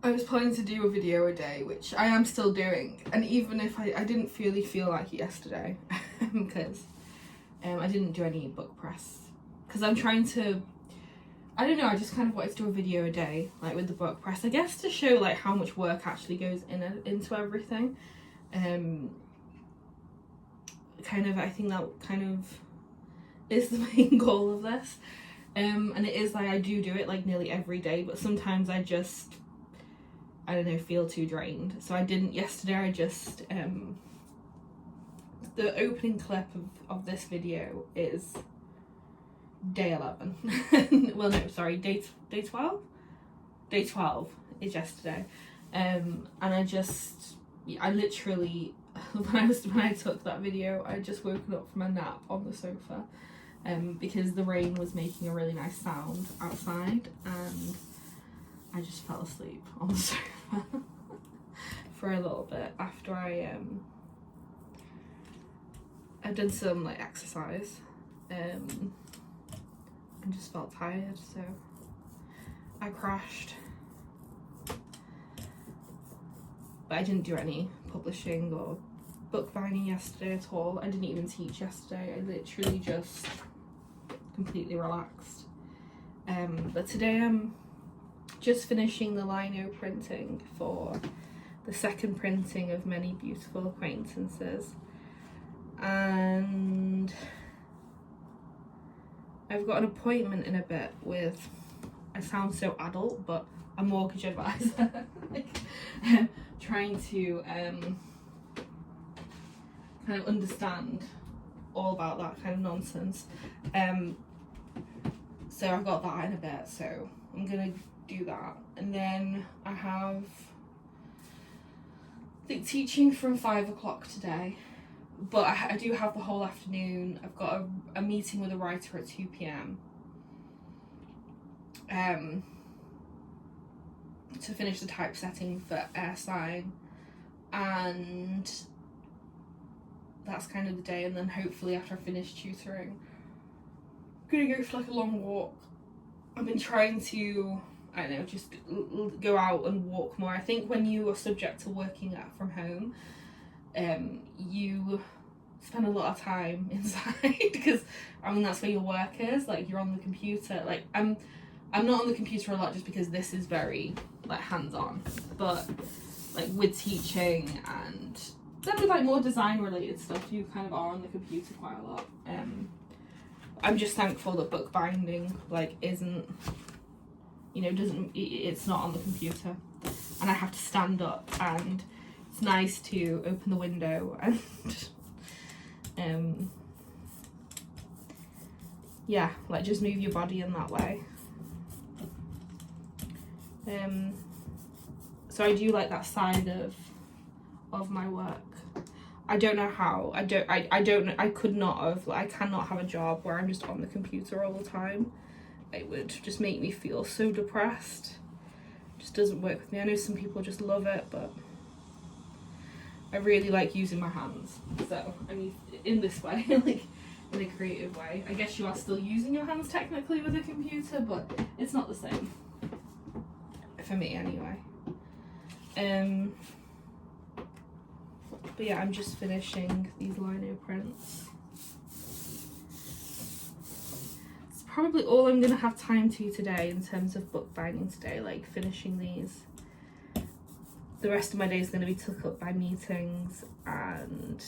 I was planning to do a video a day, which I am still doing, and even if I didn't really feel like it yesterday because I didn't do any book press because I'm trying to, I don't know, I just kind of wanted to do a video a day, like with the book press, I guess, to show like how much work actually goes into everything. Kind of, I think that kind of is the main goal of this, and it is like I do it like nearly every day, but sometimes I just, I don't know, feel too drained. So I didn't yesterday. I just the opening clip of this video is day 11. Well, no, sorry, day 12. Day 12 is yesterday, and I literally when I took that video, I just woken up from a nap on the sofa, because the rain was making a really nice sound outside, and I just fell asleep on the sofa for a little bit after I'd done some like exercise, and just felt tired, so I crashed. But I didn't do any publishing or bookbinding yesterday at all. I didn't even teach yesterday. I literally just completely relaxed. But today I'm just finishing the lino printing for the second printing of Many Beautiful Acquaintances, and I've got an appointment in a bit with, I sound so adult, but a mortgage advisor. Trying to kind of understand all about that kind of nonsense. So I've got that in a bit, so I'm gonna do that, and then I have, I think, teaching from 5 o'clock today, but I do have the whole afternoon. I've got a meeting with a writer at 2 p.m. To finish the typesetting for Airsign, and that's kind of the day. And then hopefully after I finish tutoring, I'm gonna go for like a long walk. I've been trying to, I don't know, just go out and walk more. I think when you are subject to working from home, you spend a lot of time inside because I mean that's where your work is. Like, you're on the computer. Like, I'm not on the computer a lot just because this is very like hands-on, but like with teaching and then with like more design related stuff, you kind of are on the computer quite a lot. I'm just thankful that bookbinding like isn't, you know, it's not on the computer, and I have to stand up, and it's nice to open the window and yeah, like just move your body in that way. So I do like that side of my work. I don't know how. I don't know. I could not have. Like, I cannot have a job where I'm just on the computer all the time. It would just make me feel so depressed. It just doesn't work with me. I know some people just love it, but I really like using my hands. So I mean, in this way, like in a creative way. I guess you are still using your hands technically with a computer, but it's not the same. For me anyway. But yeah, I'm just finishing these lino prints. It's probably all I'm gonna have time to today in terms of bookbinding today, like finishing these. The rest of my day is gonna be took up by meetings and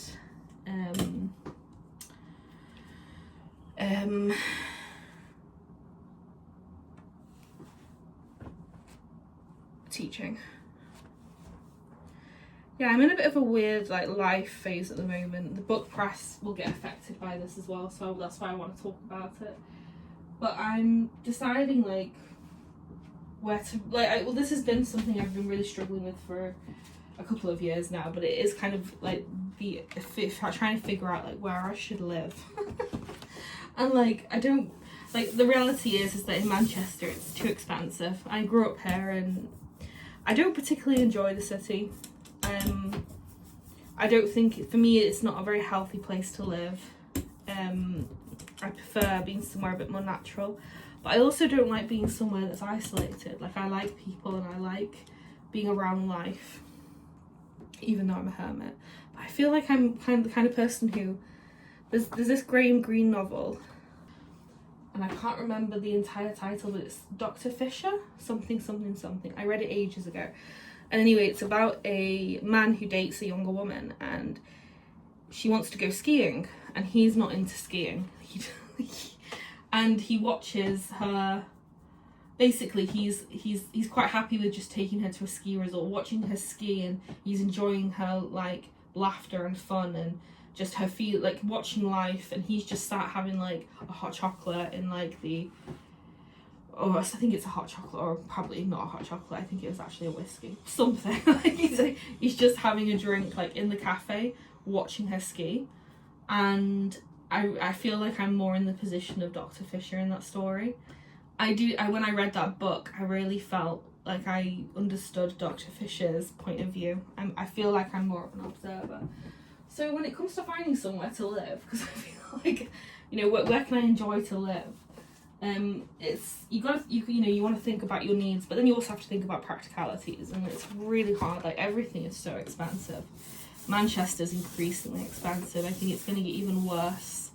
teaching. Yeah, I'm in a bit of a weird like life phase at the moment. The book press will get affected by this as well, so that's why I want to talk about it. But I'm deciding like where to, like, well, this has been something I've been really struggling with for a couple of years now, but it is kind of like trying to figure out like where I should live. And like, I don't, like, the reality is that in Manchester it's too expensive. I grew up here and I don't particularly enjoy the city. I don't think, for me, it's not a very healthy place to live. I prefer being somewhere a bit more natural, but I also don't like being somewhere that's isolated. Like, I like people and I like being around life, even though I'm a hermit. But I feel like I'm the kind of person who, there's this Graham Greene novel, and I can't remember the entire title, but it's Dr. Fisher, something. I read it ages ago. And anyway, it's about a man who dates a younger woman, and she wants to go skiing, and he's not into skiing. And he watches her. Basically, he's quite happy with just taking her to a ski resort, watching her ski, and he's enjoying her like laughter and fun and just her feel like watching life. And he's just sat having like a hot chocolate in like the, I think it's a hot chocolate, or probably not a hot chocolate. I think it was actually a whiskey, something. Like he's just having a drink like in the cafe, watching her ski. And I feel like I'm more in the position of Dr. Fisher in that story. When I read that book, I really felt like I understood Dr. Fisher's point of view. I feel like I'm more of an observer. So when it comes to finding somewhere to live, because I feel like, where can I enjoy to live? It's you want to think about your needs, but then you also have to think about practicalities, and it's really hard. Like, everything is so expensive. Manchester's increasingly expensive. I think it's going to get even worse.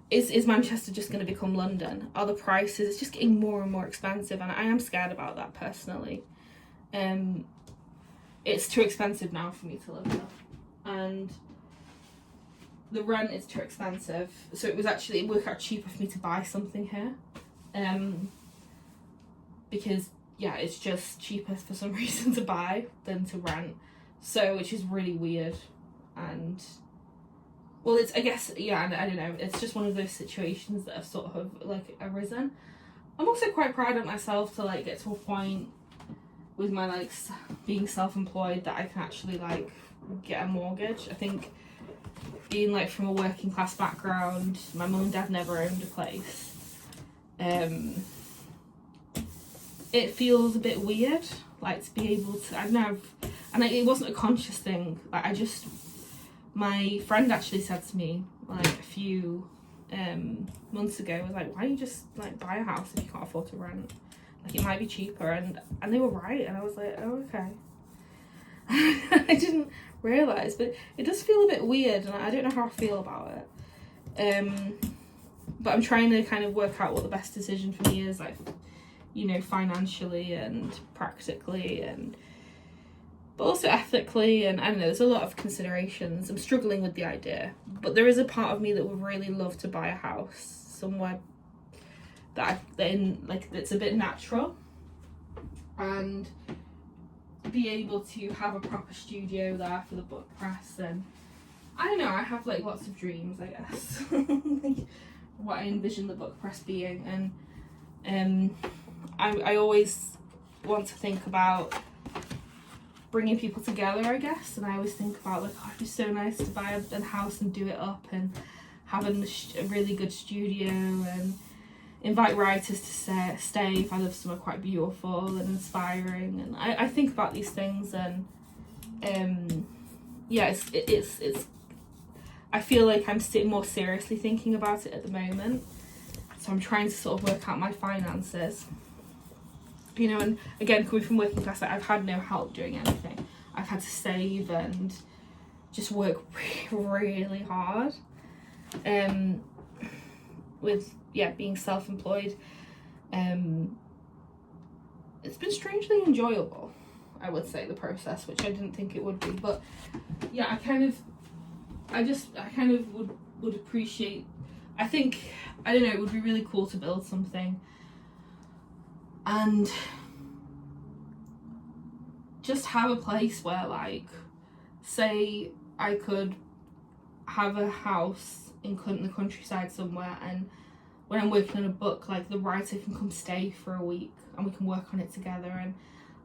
Is Manchester just going to become London? Are the prices? It's just getting more and more expensive, and I am scared about that personally. It's too expensive now for me to live there, and the rent is too expensive. So it worked out cheaper for me to buy something here, because it's just cheaper for some reason to buy than to rent. So, which is really weird, and well, I don't know, it's just one of those situations that have sort of like arisen. I'm also quite proud of myself to like get to a point with my like being self-employed that I can actually like get a mortgage. I think being like from a working class background, my mum and dad never owned a place. It feels a bit weird, like to be able to, it wasn't a conscious thing. Like my friend actually said to me like a few months ago, was like, why don't you just like buy a house if you can't afford to rent? Like, it might be cheaper, and they were right, and I was like, oh, okay. I didn't realise, but it does feel a bit weird, and I don't know how I feel about it. But I'm trying to kind of work out what the best decision for me is, like, financially and practically, but also ethically, and I don't know, there's a lot of considerations. I'm struggling with the idea, but there is a part of me that would really love to buy a house somewhere that's a bit natural, and be able to have a proper studio there for the book press. And I don't know, I have like lots of dreams, I guess. Like, what I envision the book press being, and I always want to think about bringing people together, I guess, and I always think about like, it'd be so nice to buy a house and do it up and have a really good studio and invite writers to stay if I live somewhere quite beautiful and inspiring. And I think about these things, and it's I feel like I'm more seriously thinking about it at the moment. So I'm trying to sort of work out my finances. And again, coming from working class, I've had no help doing anything. I've had to save and just work really hard. With being self-employed, it's been strangely enjoyable, I would say, the process, which I didn't think it would be. But I kind of would appreciate. I think, I don't know, it would be really cool to build something and just have a place where, like, say I could have a house in the countryside somewhere, and when I'm working on a book, like, the writer can come stay for a week and we can work on it together. And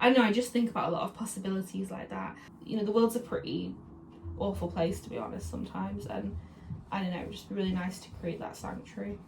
I don't know, I just think about a lot of possibilities like that. The world's a pretty awful place, to be honest, sometimes, and I don't know, it would just be really nice to create that sanctuary.